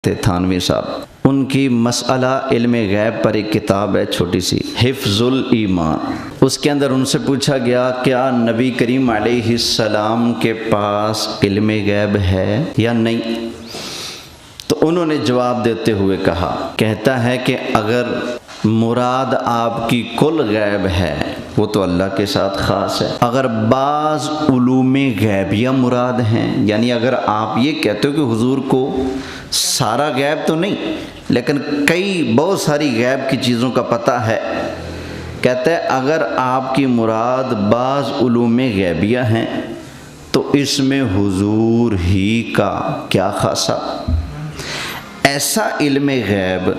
تھے تھانوی صاحب، ان کی مسئلہ علم غیب پر ایک کتاب ہے چھوٹی سی، حفظ الایمان۔ اس کے اندر ان سے پوچھا گیا کیا نبی کریم علیہ السلام کے پاس علم غیب ہے یا نہیں؟ تو انہوں نے جواب دیتے ہوئے کہتا ہے کہ اگر مراد آپ کی کل غیب ہے وہ تو اللہ کے ساتھ خاص ہے، اگر بعض علوم غیبیہ مراد ہیں، یعنی اگر آپ یہ کہتے ہو کہ حضور کو سارا غیب تو نہیں لیکن بہت ساری غیب کی چیزوں کا پتہ ہے، کہتا ہے اگر آپ کی مراد بعض علوم غیبیہ ہیں تو اس میں حضور ہی کا کیا خاصا؟ ایسا علم غیب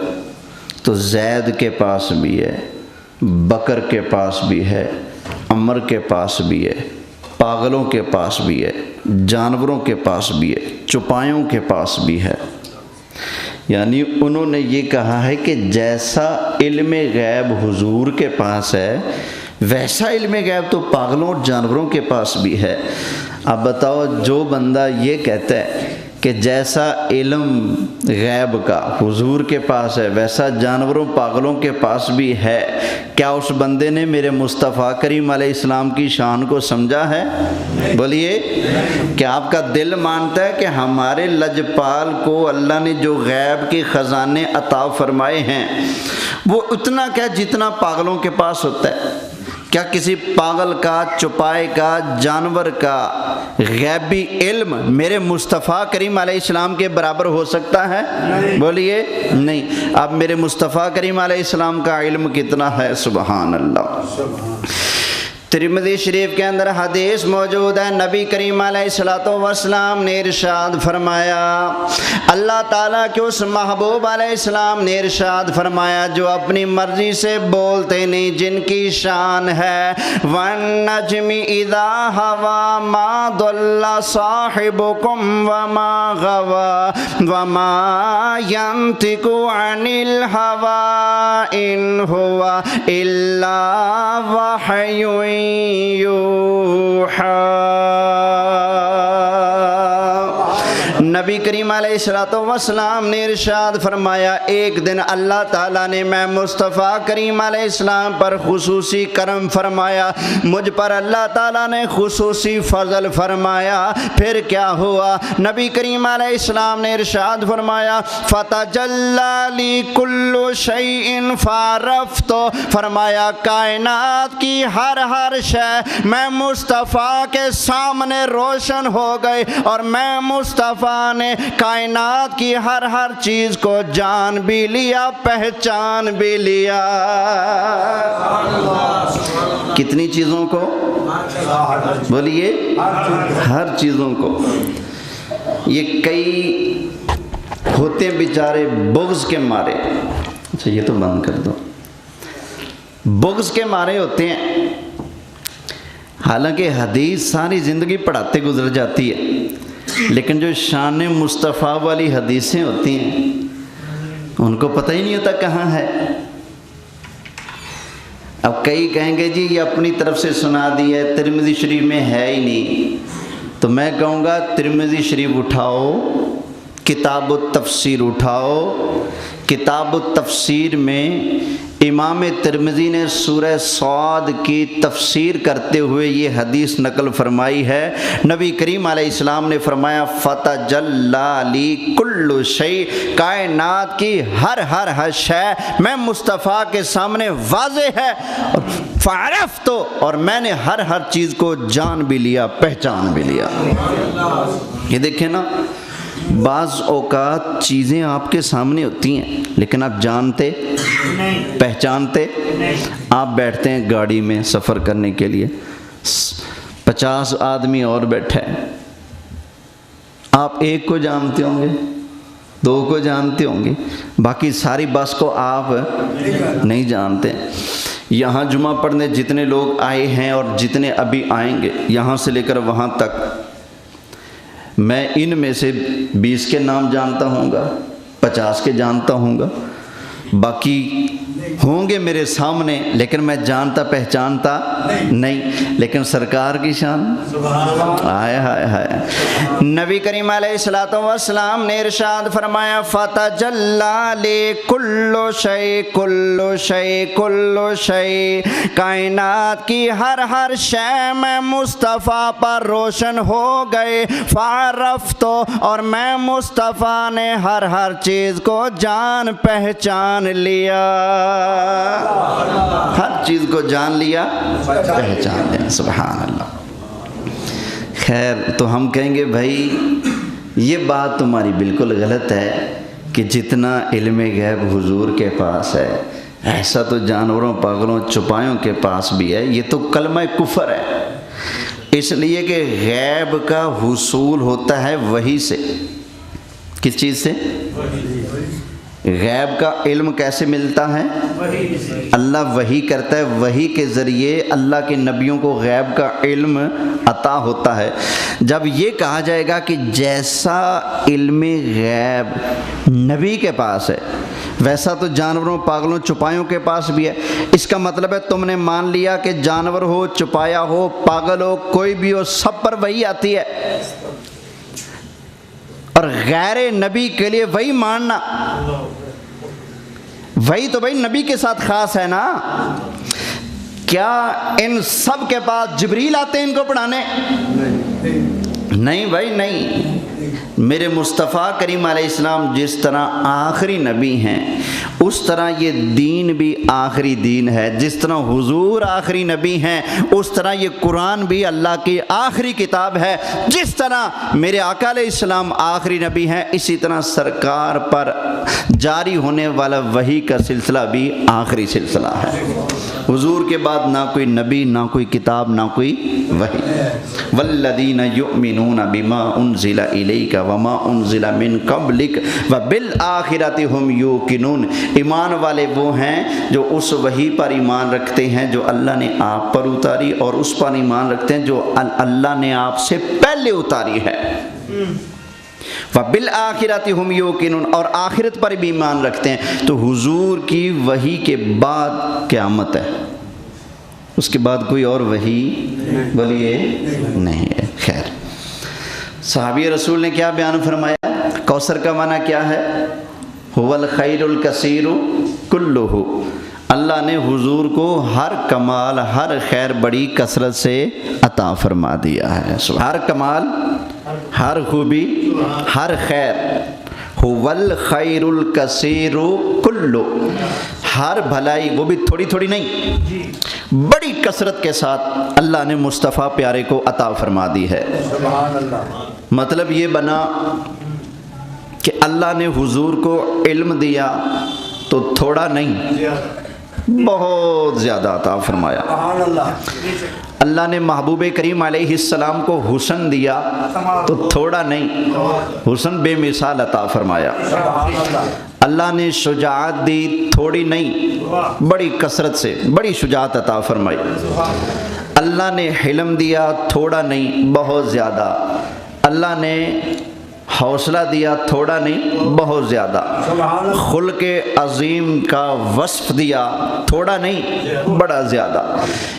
تو زید کے پاس بھی ہے، بکر کے پاس بھی ہے، عمر کے پاس بھی ہے، پاگلوں کے پاس بھی ہے، جانوروں کے پاس بھی ہے، چوپایوں کے پاس بھی ہے۔ یعنی انہوں نے یہ کہا ہے کہ جیسا علم غیب حضور کے پاس ہے ویسا علم غیب تو پاگلوں اور جانوروں کے پاس بھی ہے۔ اب بتاؤ، جو بندہ یہ کہتا ہے کہ جیسا علم غیب کا حضور کے پاس ہے ویسا جانوروں پاگلوں کے پاس بھی ہے، کیا اس بندے نے میرے مصطفیٰ کریم علیہ السلام کی شان کو سمجھا ہے؟ بولیے، کیا آپ کا دل مانتا ہے کہ ہمارے لجپال کو اللہ نے جو غیب کے خزانے عطا فرمائے ہیں وہ اتنا کیا جتنا پاگلوں کے پاس ہوتا ہے؟ کیا کسی پاگل کا، چوپائے کا، جانور کا غیبی علم میرے مصطفیٰ کریم علیہ السلام کے برابر ہو سکتا ہے؟ بولیے نہیں۔ اب میرے مصطفیٰ کریم علیہ السلام کا علم کتنا ہے؟ سبحان اللہ۔ ترمذی شریف کے اندر حدیث موجود ہے، نبی کریم علیہ السلام نے ارشاد فرمایا، اللہ تعالیٰ کے اس محبوب علیہ السلام نے ارشاد فرمایا جو اپنی مرضی سے بولتے نہیں، جن کی شان ہے وَالنَّجْمِ إِذَا هَوَى مَا ضَلَّ صَاحِبُكُمْ وَمَا غَوَى وَمَا يَنطِقُ عَنِ الْهَوَىٰ إِنْ هُوَ إِلَّا وَحْيٌ یوحیٰ۔ نبی کریم علیہ السلام نے ارشاد فرمایا، ایک دن اللہ تعالیٰ نے میں مصطفیٰ کریم علیہ السلام پر خصوصی کرم فرمایا، مجھ پر اللہ تعالیٰ نے خصوصی فضل فرمایا۔ پھر کیا ہوا؟ نبی کریم علیہ السلام نے ارشاد فرمایا، فَتَجَلَّى لِي كُلُّ شَيْءٍ فَعَرَفْتُ، فرمایا کائنات کی ہر شے میں مصطفیٰ کے سامنے روشن ہو گئی، اور میں مصطفیٰ نے کائنات کی ہر چیز کو جان بھی لیا، پہچان بھی لیا۔ کتنی چیزوں کو؟ بولیے، ہر چیزوں کو۔ یہ کئی ہوتے بیچارے بغض کے مارے، اچھا یہ تو بند کر دو، بغض کے مارے ہوتے ہیں، حالانکہ حدیث ساری زندگی پڑھاتے گزر جاتی ہے، لیکن جو شان مصطفیٰ والی حدیثیں ہوتی ہیں ان کو پتہ ہی نہیں ہوتا کہاں ہے۔ اب کئی کہیں گے جی یہ اپنی طرف سے سنا دی ہے، ترمذی شریف میں ہے ہی نہیں، تو میں کہوں گا ترمذی شریف اٹھاؤ، کتاب التفسیر اٹھاؤ، کتاب التفسیر میں امام ترمذی نے سورہ صاد کی تفسیر کرتے ہوئے یہ حدیث نقل فرمائی ہے، نبی کریم علیہ السلام نے فرمایا فَتَجَلَّى لِي كُلُّ شَيْءٍ، کائنات کی ہر شے میں مصطفیٰ کے سامنے واضح ہے، فَعَرَفْتُ، اور میں نے ہر چیز کو جان بھی لیا، پہچان بھی لیا۔ یہ دیکھیں نا، بعض اوقات چیزیں آپ کے سامنے ہوتی ہیں لیکن آپ جانتے پہچانتے۔ آپ بیٹھتے ہیں گاڑی میں سفر کرنے کے لیے، 50 آدمی اور بیٹھے ہیں، آپ ایک کو جانتے ہوں گے، 2 کو جانتے ہوں گے، باقی ساری بس کو آپ نہیں جانتے۔ یہاں جمعہ پڑھنے جتنے لوگ آئے ہیں اور جتنے ابھی آئیں گے یہاں سے لے کر وہاں تک، میں ان میں سے 20 کے نام جانتا ہوں گا، 50 کے جانتا ہوں گا، باقی ہوں گے میرے سامنے لیکن میں جانتا پہچانتا نہیں، لیکن سرکار کی شان ہائے ہائے ہائے۔ نبی کریم علیہ الصلوۃ والسلام نے ارشاد فرمایا فتجلی لی کل شیء کل شیء کل شیء، کائنات کی ہر شے میں مصطفیٰ پر روشن ہو گئے، فعرفت، اور میں مصطفیٰ نے ہر چیز کو جان پہچان لیا، ہر چیز کو جان لیا پہچان لیا، سبحان اللہ۔ خیر تو ہم کہیں گے بھائی یہ بات تمہاری بالکل غلط ہے کہ جتنا علم غیب حضور کے پاس ہے ایسا تو جانوروں پاگلوں چپایوں کے پاس بھی ہے، یہ تو کلمہ کفر ہے، اس لیے کہ غیب کا حصول ہوتا ہے وحی سے۔ کس چیز سے؟ غیب کا علم کیسے ملتا ہے؟ اللہ وحی کرتا ہے، وحی کے ذریعے اللہ کے نبیوں کو غیب کا علم عطا ہوتا ہے۔ جب یہ کہا جائے گا کہ جیسا علم غیب نبی کے پاس ہے ویسا تو جانوروں پاگلوں چپایوں کے پاس بھی ہے، اس کا مطلب ہے تم نے مان لیا کہ جانور ہو، چپایا ہو، پاگل ہو، کوئی بھی ہو، سب پر وحی آتی ہے، اور غیر نبی کے لیے وہی ماننا، وہی تو بھائی نبی کے ساتھ خاص ہے نا۔ کیا ان سب کے پاس جبریل آتے ہیں ان کو پڑھانے؟ نہیں بھائی نہیں، میرے مصطفیٰ کریم علیہ السلام جس طرح آخری نبی ہیں اس طرح یہ دین بھی آخری دین ہے، جس طرح حضور آخری نبی ہیں اس طرح یہ قرآن بھی اللہ کی آخری کتاب ہے، جس طرح میرے آقا علیہ السلام آخری نبی ہیں اسی طرح سرکار پر جاری ہونے والا وحی کا سلسلہ بھی آخری سلسلہ ہے۔ حضور کے بعد نہ کوئی نبی، نہ کوئی کتاب، نہ کوئی وحی۔ والذین یؤمنون بما انزل الیک وما انزل من قبلک وبالآخرۃ ہم یوقنون، ایمان والے وہ ہیں جو اس وحی پر ایمان رکھتے ہیں جو اللہ نے آپ پر اتاری، اور اس پر ایمان رکھتے ہیں جو اللہ نے آپ سے پہلے اتاری ہے۔ وبالآخرۃ ہم یوقنون، اور آخرت پر بھی ایمان رکھتے ہیں۔ تو حضور کی وحی کے بعد قیامت ہے، اس کے بعد کوئی اور وحی بولیے نہیں ہے۔ خیر، صحابی رسول نے کیا بیان فرمایا؟ کوثر کا معنی کیا ہے؟ هو الخیر الکثیر کلہ، اللہ نے حضور کو ہر کمال ہر خیر بڑی کثرت سے عطا فرما دیا ہے۔ ہر کمال، ہر خوبی، ہر خیر، هو الخیر الکثیر کلہ، ہر بھلائی، وہ بھی تھوڑی تھوڑی نہیں، بڑی کثرت کے ساتھ اللہ نے مصطفیٰ پیارے کو عطا فرما دی ہے۔ مطلب یہ بنا کہ اللہ نے حضور کو علم دیا تو تھوڑا نہیں، بہت زیادہ عطا فرمایا۔ اللہ نے محبوب کریم علیہ السلام کو حسن دیا تو تھوڑا نہیں، حسن بے مثال عطا فرمایا۔ اللہ نے شجاعت دی، تھوڑی نہیں، بڑی کثرت سے بڑی شجاعت عطا فرمائی۔ اللہ نے حلم دیا، تھوڑا نہیں، بہت زیادہ۔ اللہ نے حوصلہ دیا، تھوڑا نہیں، بہت زیادہ۔ خلق عظیم کا وصف دیا، تھوڑا نہیں، بڑا زیادہ۔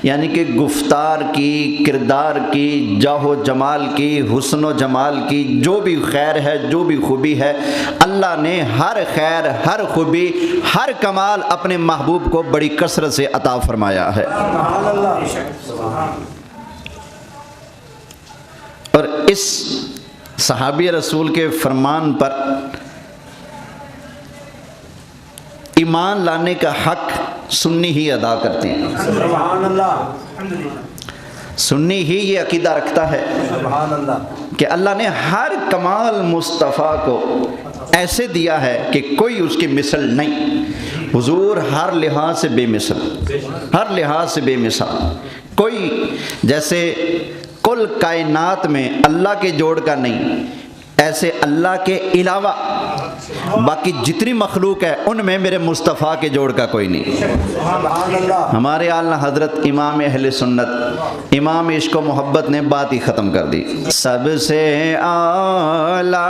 یعنی کہ گفتار کی، کردار کی، جاہ و جمال کی، حسن و جمال کی جو بھی خیر ہے، جو بھی خوبی ہے، اللہ نے ہر خیر، ہر خوبی، ہر کمال اپنے محبوب کو بڑی کثرت سے عطا فرمایا ہے۔ اور اس صحابی رسول کے فرمان پر ایمان لانے کا حق سنی ہی ادا کرتے ہیں۔ سبحان اللہ، سنی ہی یہ عقیدہ رکھتا ہے کہ اللہ نے ہر کمال مصطفیٰ کو ایسے دیا ہے کہ کوئی اس کی مثل نہیں۔ حضور ہر لحاظ سے بے مثل، ہر لحاظ سے بے مثال، کوئی جیسے کل کائنات میں اللہ کے جوڑ کا نہیں، ایسے اللہ کے علاوہ باقی جتنی مخلوق ہے ان میں میرے مصطفیٰ کے جوڑ کا کوئی نہیں۔ ہمارے اعلیٰ حضرت امام اہل سنت، امام عشق و محبت نے بات ہی ختم کر دی۔ سب سے اعلیٰ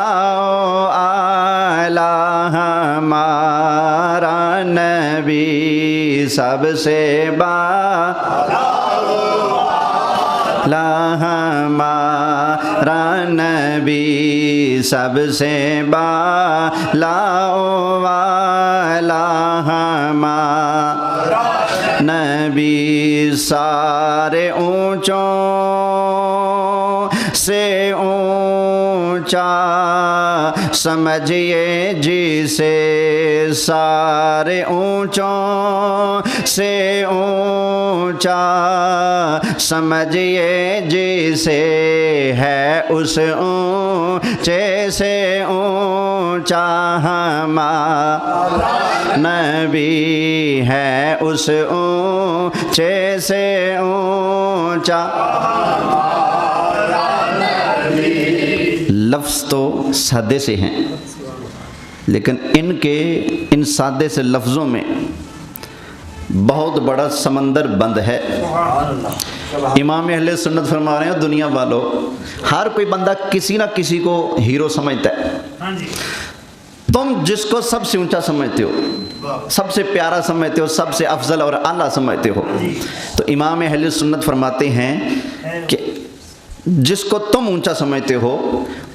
اعلیٰ ہمارا نبی سب سے بالا ہمارا نبی سب سے بالا والا ہمارا نبی سارے اونچوں سے اونچا سمجھیے جسے سارے اونچوں سے اونچا سمجھیے جسے ہے اس اونچے سے اونچا ہمارا نبی ہے اس اونچے سے اونچا لفظ تو سادے سے ہیں لیکن ان سادے سے لفظوں میں بہت بڑا سمندر بند ہے۔ امام اہل سنت فرما رہے ہیں دنیا والوں، ہر کوئی بندہ کسی نہ کسی کو ہیرو سمجھتا ہے۔ تم جس کو سب سے اونچا سمجھتے ہو، سب سے پیارا سمجھتے ہو، سب سے افضل اور اعلیٰ سمجھتے ہو، تو امام اہل سنت فرماتے ہیں کہ جس کو تم اونچا سمجھتے ہو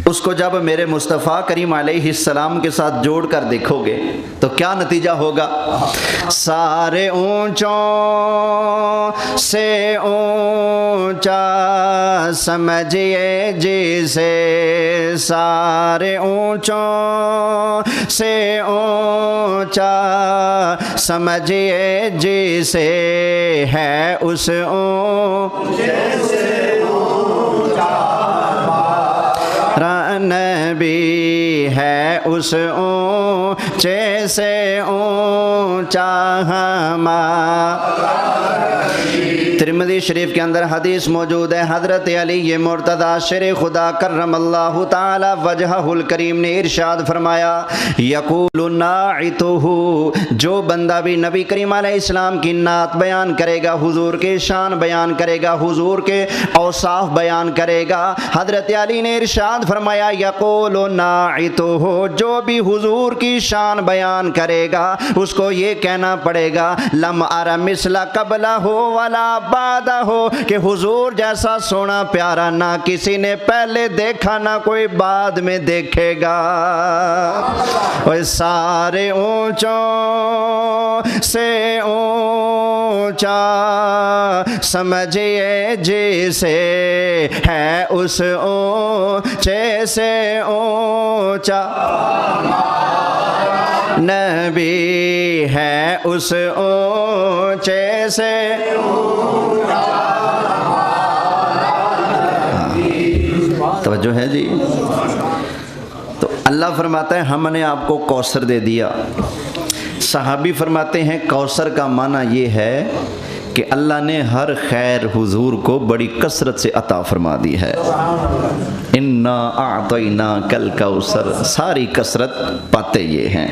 اس کو جب میرے مصطفیٰ کریم علیہ السلام کے ساتھ جوڑ کر دیکھو گے تو کیا نتیجہ ہوگا؟ سارے اونچوں سے اونچا سمجھیے جسے سارے اونچوں سے اونچا سمجھیے جسے ہے اس اونچے سے نبی ہے اس اونچے سے اونچا ہمارا۔ ترمذی شریف کے اندر حدیث موجود ہے، حضرت علی مرتضیٰ شیر خدا کرم اللہ تعالی وجہہ الکریم نے ارشاد فرمایا، یقول ناعتہ، جو بندہ بھی نبی کریم علیہ السلام کی نعت بیان کرے گا، حضور کے شان بیان کرے گا، حضور کے اوصاف بیان کرے گا، حضرت علی نے ارشاد فرمایا یقول ناعتہ، جو بھی حضور کی شان بیان کرے گا اس کو یہ کہنا پڑے گا لم ار مثل قبلہ ولا بعدہ، کہ حضور جیسا سونا پیارا نہ کسی نے پہلے دیکھا نہ کوئی بعد میں دیکھے گا۔ اور سارے اونچوں سے اونچا سمجھیے جسے ہے اس اونچے سے اونچا نبی ہے اس اونچے سے توجہ ہے جی۔ تو اللہ فرماتا ہے ہم نے آپ کو کوثر دے دیا۔ صحابی فرماتے ہیں کوثر کا معنی یہ ہے کہ اللہ نے ہر خیر حضور کو بڑی کثرت سے عطا فرما دی ہے۔ انا اعطیناک الکوثر، ساری کثرت پاتے یہ ہیں۔